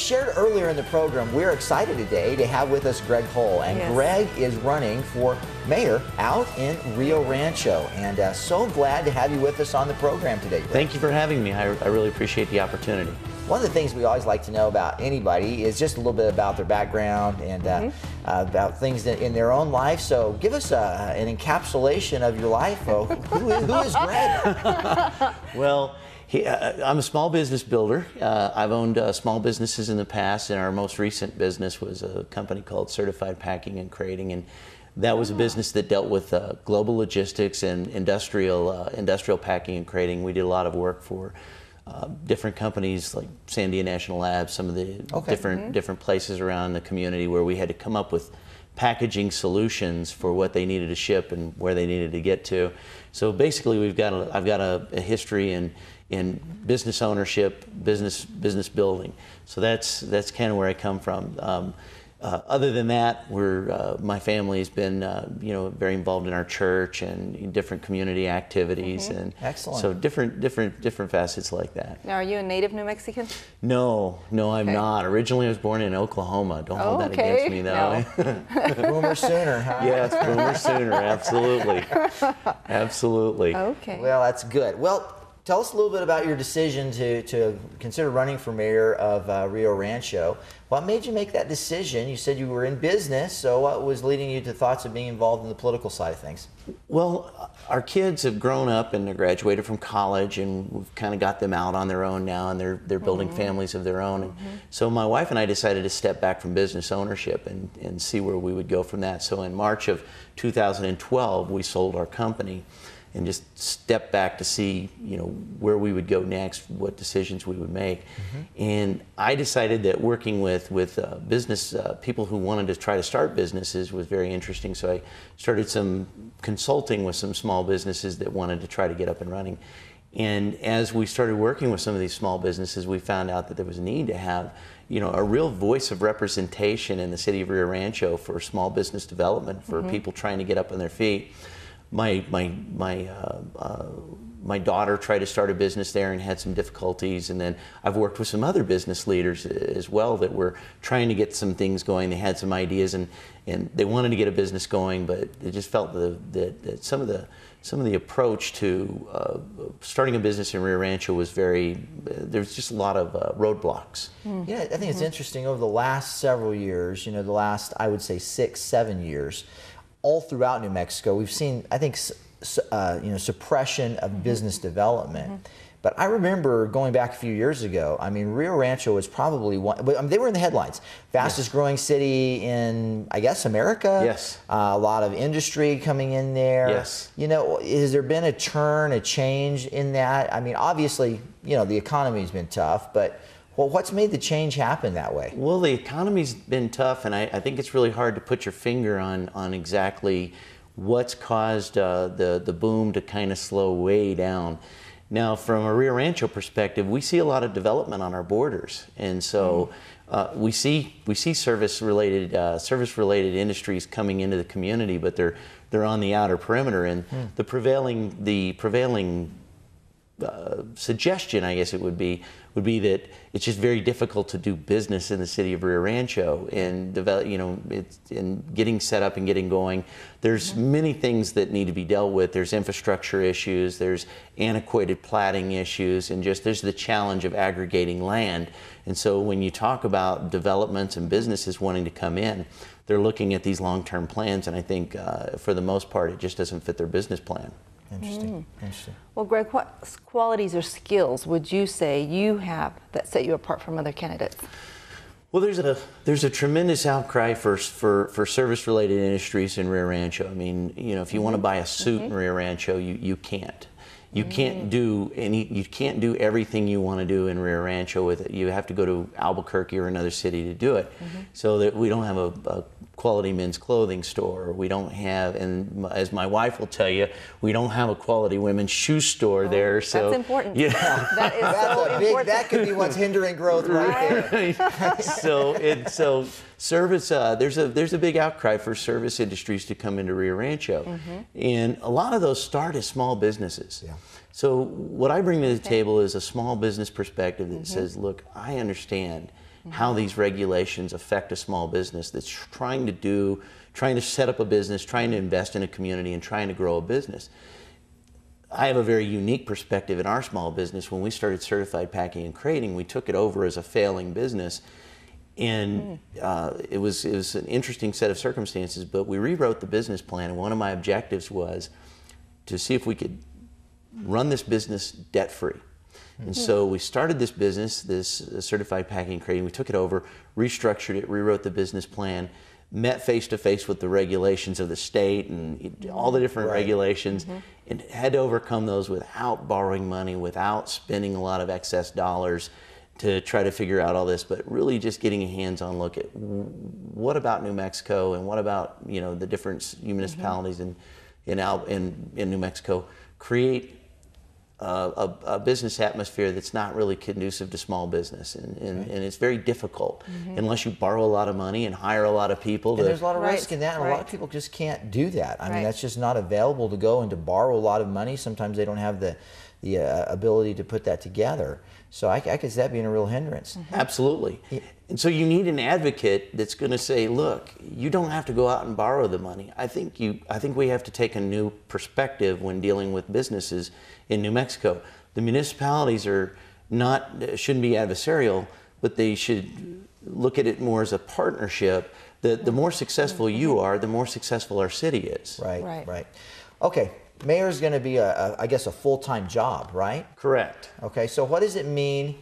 shared earlier in the program, we're excited today to have with us Greg Hull. And Yes. Greg is running for mayor out in Rio Rancho. And so glad to have you with us on the program today, Greg. Thank you for having me. I really appreciate the opportunity. One of the things we always like to know about anybody is just a little bit about their background and about things that in their own life. So give us an encapsulation of your life. Who is Greg? Well, I'm a small business builder. I've owned small businesses in the past, and our most recent business was a company called Certified Packing and Crating, and that was a business that dealt with global logistics and industrial packing and crating. We did a lot of work for different companies like Sandia National Labs, some of the different places around the community where we had to come up with packaging solutions for what they needed to ship and where they needed to get to. So basically, I've got a history in business ownership, business building. So that's kind of where I come from. Other than that, my family has been very involved in our church and in different community activities, and Excellent. So different facets like that. Now, are you a native New Mexican? No, I'm not. Originally, I was born in Oklahoma. Don't hold that against me, though. No. Boomer Sooner, huh? Yes, Boomer Sooner, absolutely, absolutely. Okay. Well, that's good. Well, tell us a little bit about your decision to consider running for mayor of Rio Rancho. What made you make that decision? You said you were in business, so what was leading you to thoughts of being involved in the political side of things? Well, our kids have grown up and they're graduated from college, and we've kind of got them out on their own now, and they're building families of their own. And so my wife and I decided to step back from business ownership and see where we would go from that. So in March of 2012, we sold our company and just step back to see, where we would go next, what decisions we would make. And I decided that working with business people who wanted to try to start businesses was very interesting. So I started some consulting with some small businesses that wanted to try to get up and running. And as we started working with some of these small businesses, we found out that there was a need to have a real voice of representation in the city of Rio Rancho for small business development, for people trying to get up on their feet. My daughter tried to start a business there and had some difficulties, and then I've worked with some other business leaders as well that were trying to get some things going. They had some ideas and they wanted to get a business going, but they just felt that some of the approach to starting a business in Rio Rancho was there's just a lot of roadblocks. Yeah, I think it's interesting. Over the last several years, the last, I would say 6-7 years, all throughout New Mexico, we've seen, I think, suppression of business development. But I remember going back a few years ago, Rio Rancho was probably one, they were in the headlines. Fastest growing city in, I guess, America. Yes. A lot of industry coming in there. Yes. Has there been a change in that? Obviously, the economy's been tough, but what's made the change happen that way? Well, the economy's been tough, and I think it's really hard to put your finger on exactly what's caused the boom to kind of slow way down. Now, from a Rio Rancho perspective, we see a lot of development on our borders, and so we see service-related industries coming into the community, but they're on the outer perimeter, and the prevailing suggestion, I guess it would be that it's just very difficult to do business in the city of Rio Rancho and develop, in getting set up and getting going. There's many things that need to be dealt with. There's infrastructure issues, there's antiquated platting issues, and there's the challenge of aggregating land. And so when you talk about developments and businesses wanting to come in, they're looking at these long-term plans, and I think for the most part, it just doesn't fit their business plan. Interesting. Interesting. Well, Greg, what qualities or skills would you say you have that set you apart from other candidates? Well, there's a tremendous outcry for service-related industries in Rio Rancho. If you want to buy a suit in Rio Rancho, you can't. You can't do everything you want to do in Rio Rancho with it. You have to go to Albuquerque or another city to do it. So that we don't have a quality men's clothing store. We don't have, and as my wife will tell you, we don't have a quality women's shoe store there. So that's important. Yeah, that is so important. That could be what's hindering growth right there. So service. There's a big outcry for service industries to come into Rio Rancho, and a lot of those start as small businesses. Yeah. So what I bring to the table is a small business perspective that says, look, I understand how these regulations affect a small business that's trying to set up a business, trying to invest in a community, and trying to grow a business. I have a very unique perspective in our small business. When we started Certified Packing and Crating, we took it over as a failing business. And it was an interesting set of circumstances, but we rewrote the business plan, and one of my objectives was to see if we could run this business debt-free. And so we started this business, this Certified Packing and Crating. We took it over, restructured it, rewrote the business plan, met face-to-face with the regulations of the state and all the different regulations, and had to overcome those without borrowing money, without spending a lot of excess dollars to try to figure out all this, but really just getting a hands-on look at what about New Mexico and what about, you know, the different municipalities in New Mexico create a business atmosphere that's not really conducive to small business, and it's very difficult unless you borrow a lot of money and hire a lot of people. And there's a lot of risk in that, and a lot of people just can't do that. I mean, that's just not available to go and to borrow a lot of money. Sometimes they don't have the ability to put that together. So I could see that being a real hindrance. Absolutely. And so you need an advocate that's going to say, look, you don't have to go out and borrow the money. I think we have to take a new perspective when dealing with businesses in New Mexico. The municipalities shouldn't be adversarial, but they should look at it more as a partnership. The more successful you are, the more successful our city is. Right. Okay. Mayor's going to be, I guess, a full-time job, right? Correct. Okay, so what does it mean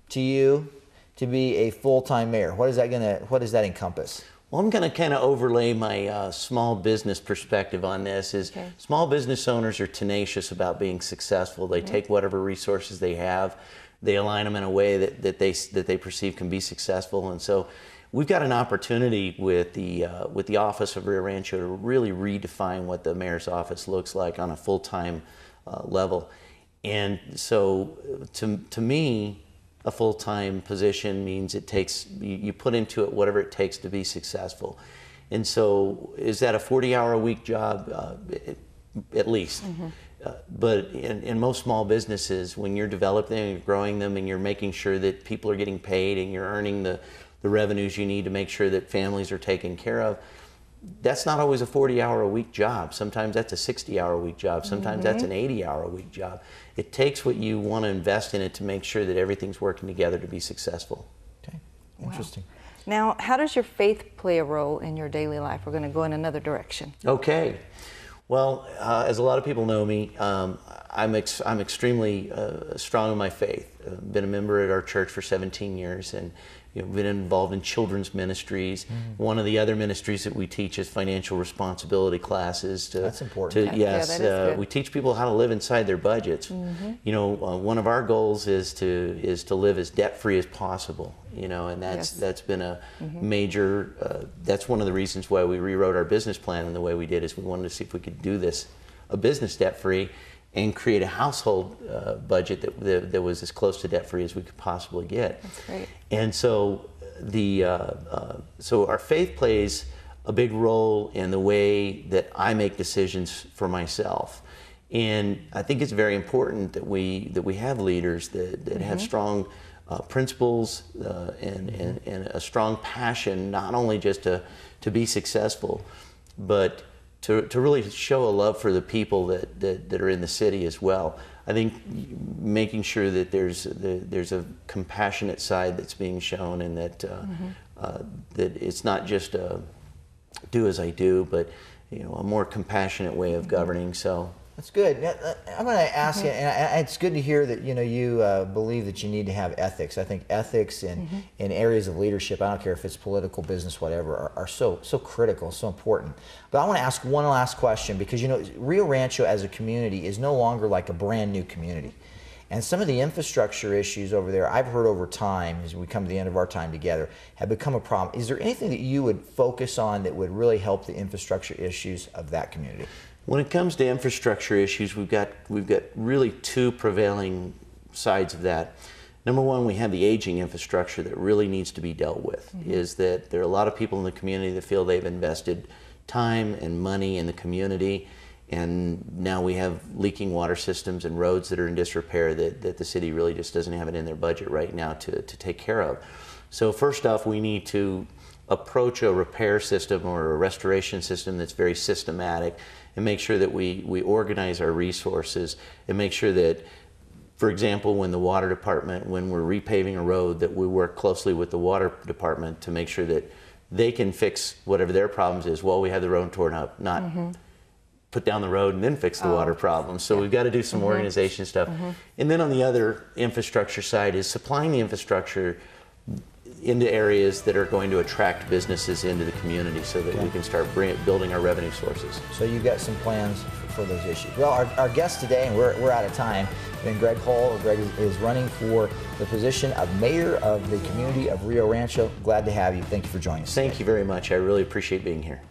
to you to be a full-time mayor? What does that encompass? Well, I'm going to kind of overlay my small business perspective on this. Small business owners are tenacious about being successful. They take whatever resources they have, they align them in a way that they perceive can be successful, and so we've got an opportunity with the Office of Rio Rancho to really redefine what the mayor's office looks like on a full-time level. And so to me, a full-time position means you put into it whatever it takes to be successful. And so is that a 40-hour-a-week job? At least. But in most small businesses, when you're developing and you're growing them and you're making sure that people are getting paid and you're earning the revenues you need to make sure that families are taken care of, that's not always a 40-hour-a-week job. Sometimes that's a 60-hour-a-week job. Sometimes that's an 80-hour-a-week job. It takes what you want to invest in it to make sure that everything's working together to be successful. Okay, interesting. Wow. Now, how does your faith play a role in your daily life? We're going to go in another direction. Okay. Well, as a lot of people know me, I'm extremely strong in my faith. I've been a member at our church for 17 years, and been involved in children's ministries. One of the other ministries that we teach is financial responsibility classes. That's important. We teach people how to live inside their budgets. One of our goals is to live as debt-free as possible. And that's been a major. That's one of the reasons why we rewrote our business plan in the way we did. Is we wanted to see if we could do a business debt-free, and create a household budget that was as close to debt-free as we could possibly get. That's great. And so so our faith plays a big role in the way that I make decisions for myself. And I think it's very important that we have leaders that have strong principles and a strong passion, not only just to be successful, but to really show a love for the people that are in the city as well. I think making sure that there's a compassionate side that's being shown, and that that it's not just a do as I do, but a more compassionate way of governing. So that's good. I'm going to ask you, and it's good to hear that you believe that you need to have ethics. I think ethics in areas of leadership, I don't care if it's political, business, whatever, are so critical, so important. But I want to ask one last question, because Rio Rancho as a community is no longer like a brand new community. And some of the infrastructure issues over there, I've heard over time, as we come to the end of our time together, have become a problem. Is there anything that you would focus on that would really help the infrastructure issues of that community? When it comes to infrastructure issues, we've got really two prevailing sides of that. Number one, we have the aging infrastructure that really needs to be dealt with. Is that there are a lot of people in the community that feel they've invested time and money in the community, and now we have leaking water systems and roads that are in disrepair that the city really just doesn't have it in their budget right now to take care of. So first off, we need to approach a repair system or a restoration system that's very systematic, and make sure that we organize our resources, and make sure that, for example, when the water department, when we're repaving a road, that we work closely with the water department to make sure that they can fix whatever their problems is while we have the road torn up, not put down the road and then fix the water problem. So we've got to do some organization stuff. And then on the other infrastructure side is supplying the infrastructure into areas that are going to attract businesses into the community so that we can start building our revenue sources. So you've got some plans for those issues. Well, our guest today, and we're out of time, has been Greg Hull. Greg is running for the position of mayor of the community of Rio Rancho. Glad to have you. Thank you for joining us. Thank you very much. I really appreciate being here.